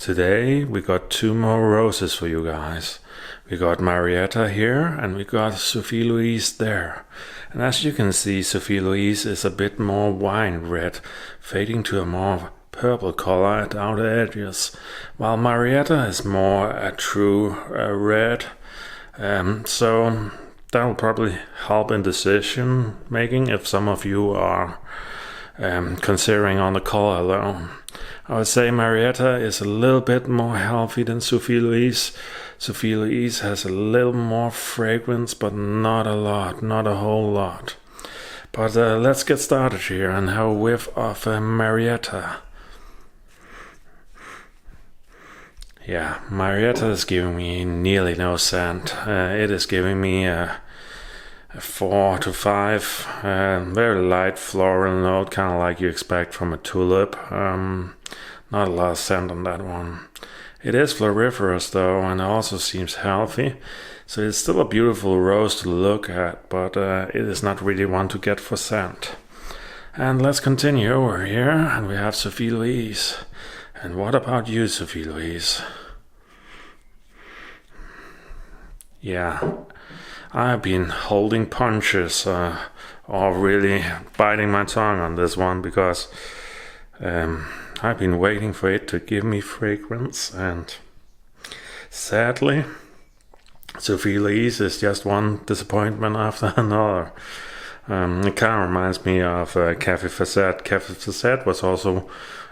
Today we got two more roses for you guys. We got Marietta here and we got Sophie Luise there. And as you can see, Sophie Luise is a bit more wine red, fading to a more purple color at the outer edges, while Marietta is more a true red. So that will probably help in decision making if some of you are considering on the color alone. I would say Marietta is a little bit more healthy than Sophie Luise. Sophie Luise has a little more fragrance, but not a lot, not a whole lot. But let's get started here and have a whiff of Marietta. Yeah, Marietta is giving me nearly no scent. It is giving me a 4 to 5, very light floral note, kind of like you expect from a tulip. Not a lot of scent on that one. It is floriferous though, and also seems healthy. So it's still a beautiful rose to look at, but it is not really one to get for scent. And let's continue over here, and we have Sophie Luise. And what about you, Sophie Luise? Yeah, I've been holding punches or really biting my tongue on this one because I've been waiting for it to give me fragrance, and sadly Sophie Luise is just one disappointment after another. It kind of reminds me of Café Facette. Café Facette was also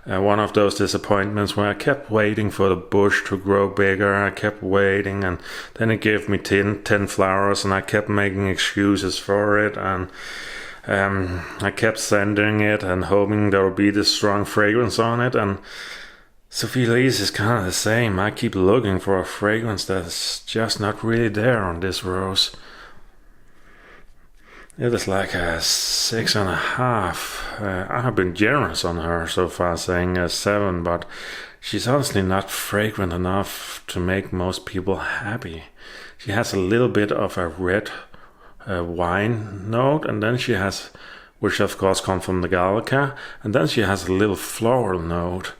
one of those disappointments where I kept waiting for the bush to grow bigger. I kept waiting, and then it gave me 10 flowers, and I kept making excuses for it, and I kept sending it and hoping there would be this strong fragrance on it. And Sophie Luise is kind of the same. I keep looking for a fragrance that's just not really there on this rose. It is like a 6.5. I have been generous on her so far, saying a 7, but she's honestly not fragrant enough to make most people happy. She has a little bit of a red wine note, and then she has, which of course comes from the Gallica, and then she has a little floral note,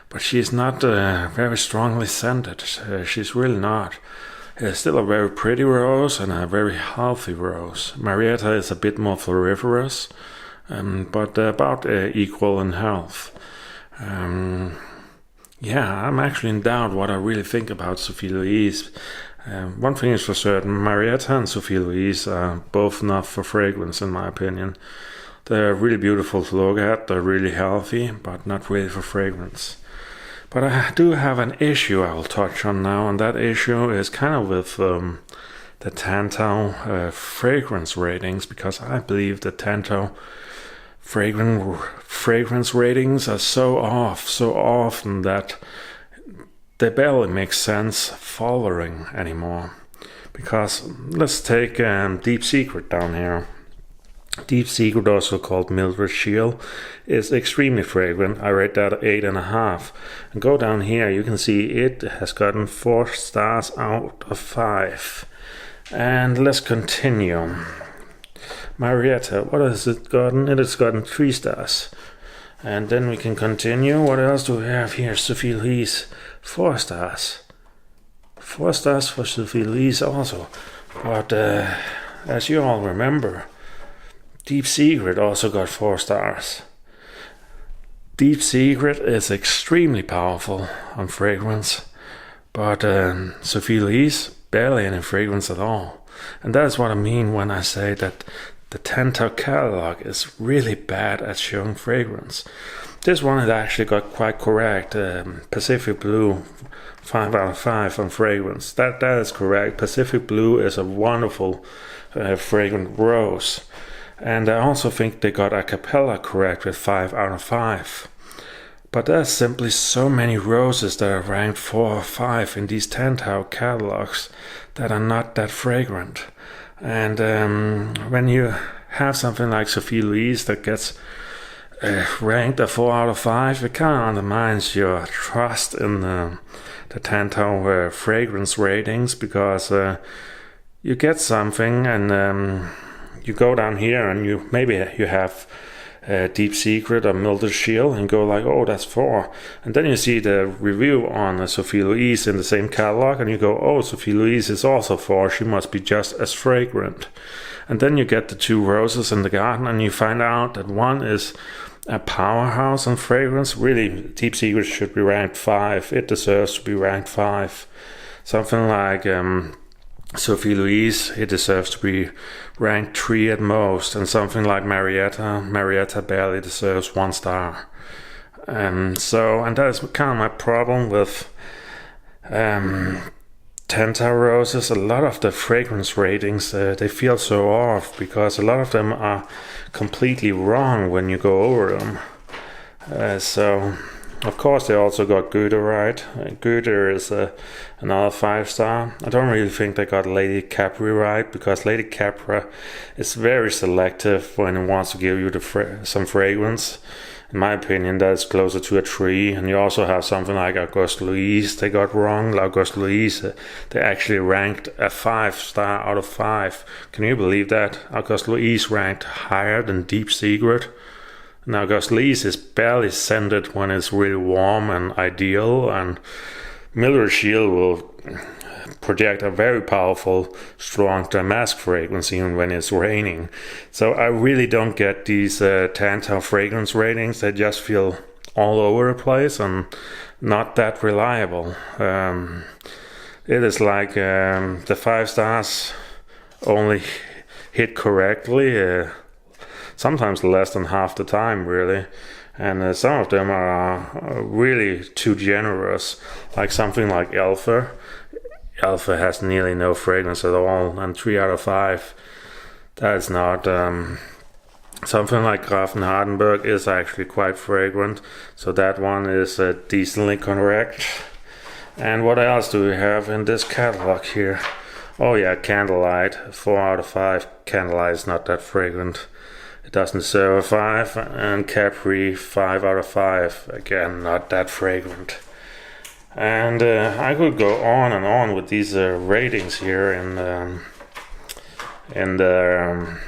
but she's not very strongly scented. She's really not. It's still a very pretty rose and a very healthy rose. Marietta is a bit more floriferous, but about equal in health. Yeah, I'm actually in doubt what I really think about Sophie Luise. One thing is for certain, Marietta and Sophie Luise are both not for fragrance in my opinion. They're really beautiful to look at, they're really healthy, but not really for fragrance. But I do have an issue I will touch on now, and that issue is kind of with the Tantau fragrance ratings, because I believe the Tantau fragrance ratings are so off so often that they barely make sense following anymore. Because let's take Deep Secret down here. Deep Secret, also called Mildred Shield, is extremely fragrant. I rate that 8.5. And go down here, you can see it has gotten 4 stars out of 5. And let's continue. Marietta, what has it gotten? It has gotten 3 stars. And then we can continue. What else do we have here? Sophie Luise, 4 stars. 4 stars for Sophie Luise also. But as you all remember, Deep Secret also got 4 stars. Deep Secret is extremely powerful on fragrance, but Sophie Luise, barely any fragrance at all. And that's what I mean when I say that the Tantau catalog is really bad at showing fragrance. This one has actually got quite correct. Pacific Blue, 5 out of 5 on fragrance. That is correct. Pacific Blue is a wonderful fragrant rose. And I also think they got a cappella correct with 5 out of 5. But there's simply so many roses that are ranked 4 or 5 in these Tantau catalogs that are not that fragrant. And when you have something like Sophie Luise that gets ranked a 4 out of 5, it kind of undermines your trust in the Tantau fragrance ratings, because you get something and you go down here and you have Deep Secret or Mildew Shield and go like, oh, that's 4. And then you see the review on Sophie Luise in the same catalog and you go, oh, Sophie Luise is also 4. She must be just as fragrant. And then you get the 2 roses in the garden and you find out that one is a powerhouse on fragrance. Really, Deep Secret should be ranked 5. It deserves to be ranked 5. Something like Sophie Luise, it deserves to be ranked 3 at most. And something like Marietta barely deserves 1 star. And that is kind of my problem with Tantau roses. A lot of the fragrance ratings, they feel so off because a lot of them are completely wrong when you go over them. So of course they also got Goethe right. Goethe is another 5 star. I don't really think they got Lady Capri right because Lady Capri is very selective when it wants to give you some fragrance. In my opinion, that is closer to a 3. And you also have something like Auguste Louise. They got wrong. Auguste Louise, they actually ranked a 5 star out of 5. Can you believe that? Auguste Louise ranked higher than Deep Secret. And Auguste Louise is barely scented when it's really warm and ideal. And Mildew Shield will project a very powerful, strong damask fragrance even when it's raining. So I really don't get these Tantau fragrance ratings. They just feel all over the place and not that reliable. It is like the 5 stars only hit correctly, sometimes less than half the time really. And some of them are really too generous, like something like Alpha. Alpha has nearly no fragrance at all, and 3 out of 5. That is not. Something like Grafen Hardenberg is actually quite fragrant, so that one is decently correct. And what else do we have in this catalog here? Oh yeah, Candlelight, 4 out of 5. Candlelight is not that fragrant. It doesn't deserve a 5. And Capri, 5 out of 5. Again, not that fragrant. And I could go on and on with these ratings here in the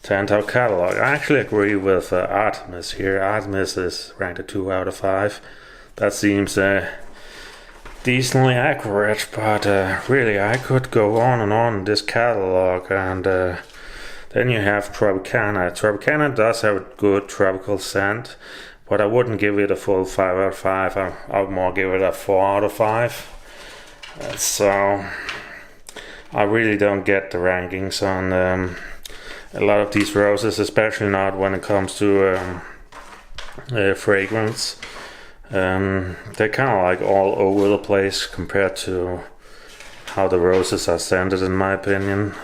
Tantau catalog. I actually agree with Artemis here. Artemis is ranked a 2 out of 5. That seems decently accurate, but really I could go on and on in this catalog. And then you have Tropicana. Tropicana does have a good tropical scent, but I wouldn't give it a full 5 out of 5. I would more give it a 4 out of 5. So I really don't get the rankings on a lot of these roses, especially not when it comes to fragrance. They're kind of like all over the place compared to how the roses are scented, in my opinion.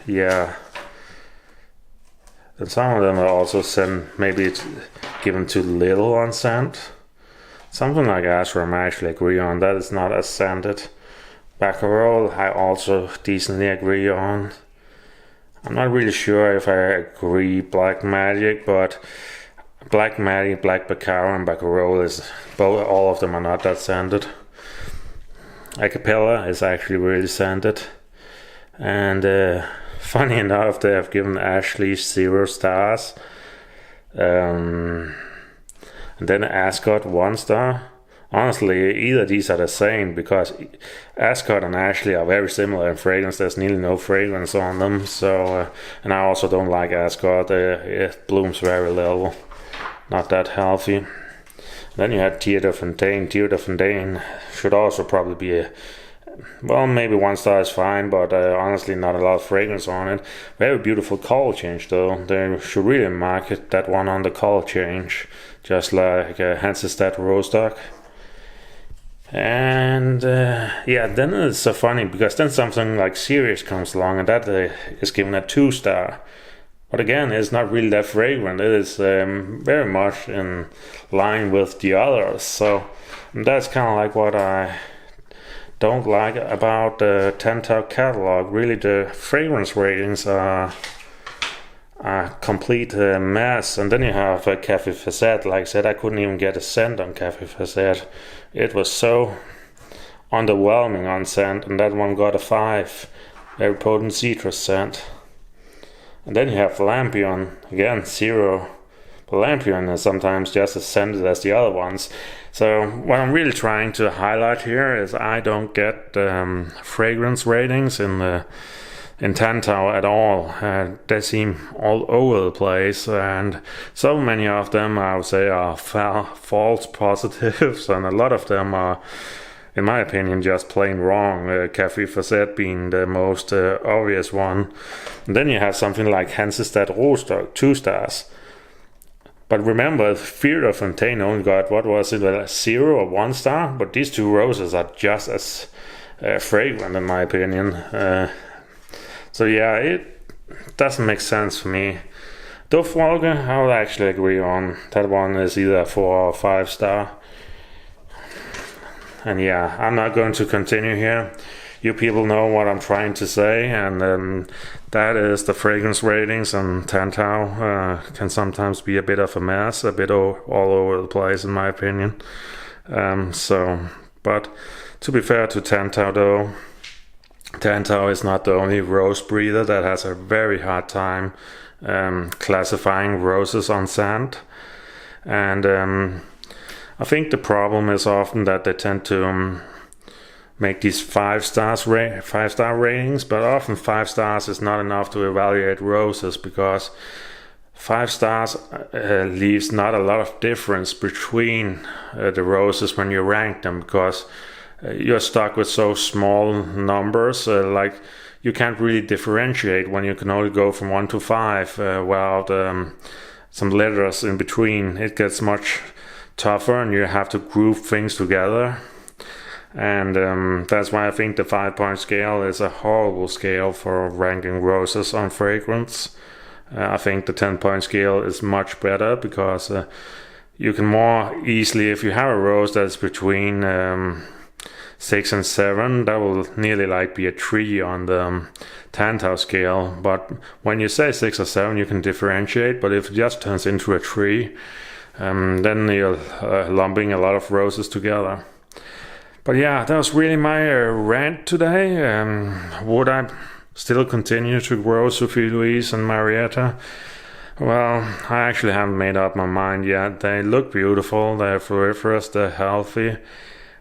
Yeah. And some of them are also sent, maybe it's given too little on scent. Something like Ashram I actually agree on. That is not as scented. Baccarol I also decently agree on. I'm not really sure if I agree Black Magic, but Black Magic, Black Baccarat and Baccarol is both. All of them are not that scented. Acapella is actually really scented. And funny enough, they have given Ashley 0 stars. And then Ascot 1 star. Honestly, either these are the same because Ascot and Ashley are very similar in fragrance. There's nearly no fragrance on them. So, and I also don't like Ascot. It blooms very little. Not that healthy. Then you had Tierre de Fontaine. Tierre de Fontaine should also probably be well, maybe 1 star is fine, but honestly not a lot of fragrance on it. Very beautiful color change though. They should really market that one on the color change, just like Hansestad Rostock. And yeah, then it's so funny because then something like Sirius comes along and that is given a 2 star. But again, it's not really that fragrant. It is very much in line with the others. So that's kind of like what I don't like about the Tantau catalog. Really, the fragrance ratings are a complete mess. And then you have Café Facette. Like I said, I couldn't even get a scent on Café Facette. It was so underwhelming on scent, and that one got a 5. Very potent citrus scent. And then you have Lampion, again 0. But Lampion is sometimes just as scented as the other ones. So what I'm really trying to highlight here is I don't get fragrance ratings in Tantau at all. They seem all over the place, and so many of them I would say are false positives, and a lot of them are, in my opinion, just plain wrong. Café Facette being the most obvious one. And then you have something like Hansestad Rostock, 2 stars. But remember, Fear of Fontaine only got, what was it, 0 or 1 star? But these 2 roses are just as fragrant, in my opinion. So yeah, it doesn't make sense for me. Duftwolke, I would actually agree on. That one is either 4 or 5 star. And yeah, I'm not going to continue here. You people know what I'm trying to say, and that is the fragrance ratings, and Tantau can sometimes be a bit of a mess, a bit all over the place in my opinion. But to be fair to Tantau though, Tantau is not the only rose breeder that has a very hard time classifying roses on scent. And I think the problem is often that they tend to make these 5-star ratings, but often 5 stars is not enough to evaluate roses, because 5 stars leaves not a lot of difference between the roses when you rank them, because you're stuck with so small numbers, like you can't really differentiate when you can only go from 1 to 5 without some letters in between. It gets much tougher, and you have to group things together. And that's why I think the 5-point scale is a horrible scale for ranking roses on fragrance. I think the 10-point scale is much better, because you can more easily, if you have a rose that's between 6 and 7, that will nearly like be a 3 on the Tantau scale. But when you say 6 or 7, you can differentiate. But if it just turns into a 3, then you're lumping a lot of roses together. But yeah, that was really my rant today. Would I still continue to grow Sophie Luise and Marietta? Well, I actually haven't made up my mind yet. They look beautiful, they're floriferous, they're healthy.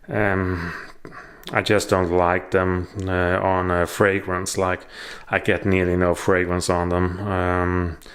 I just don't like them on fragrance. Like, I get nearly no fragrance on them.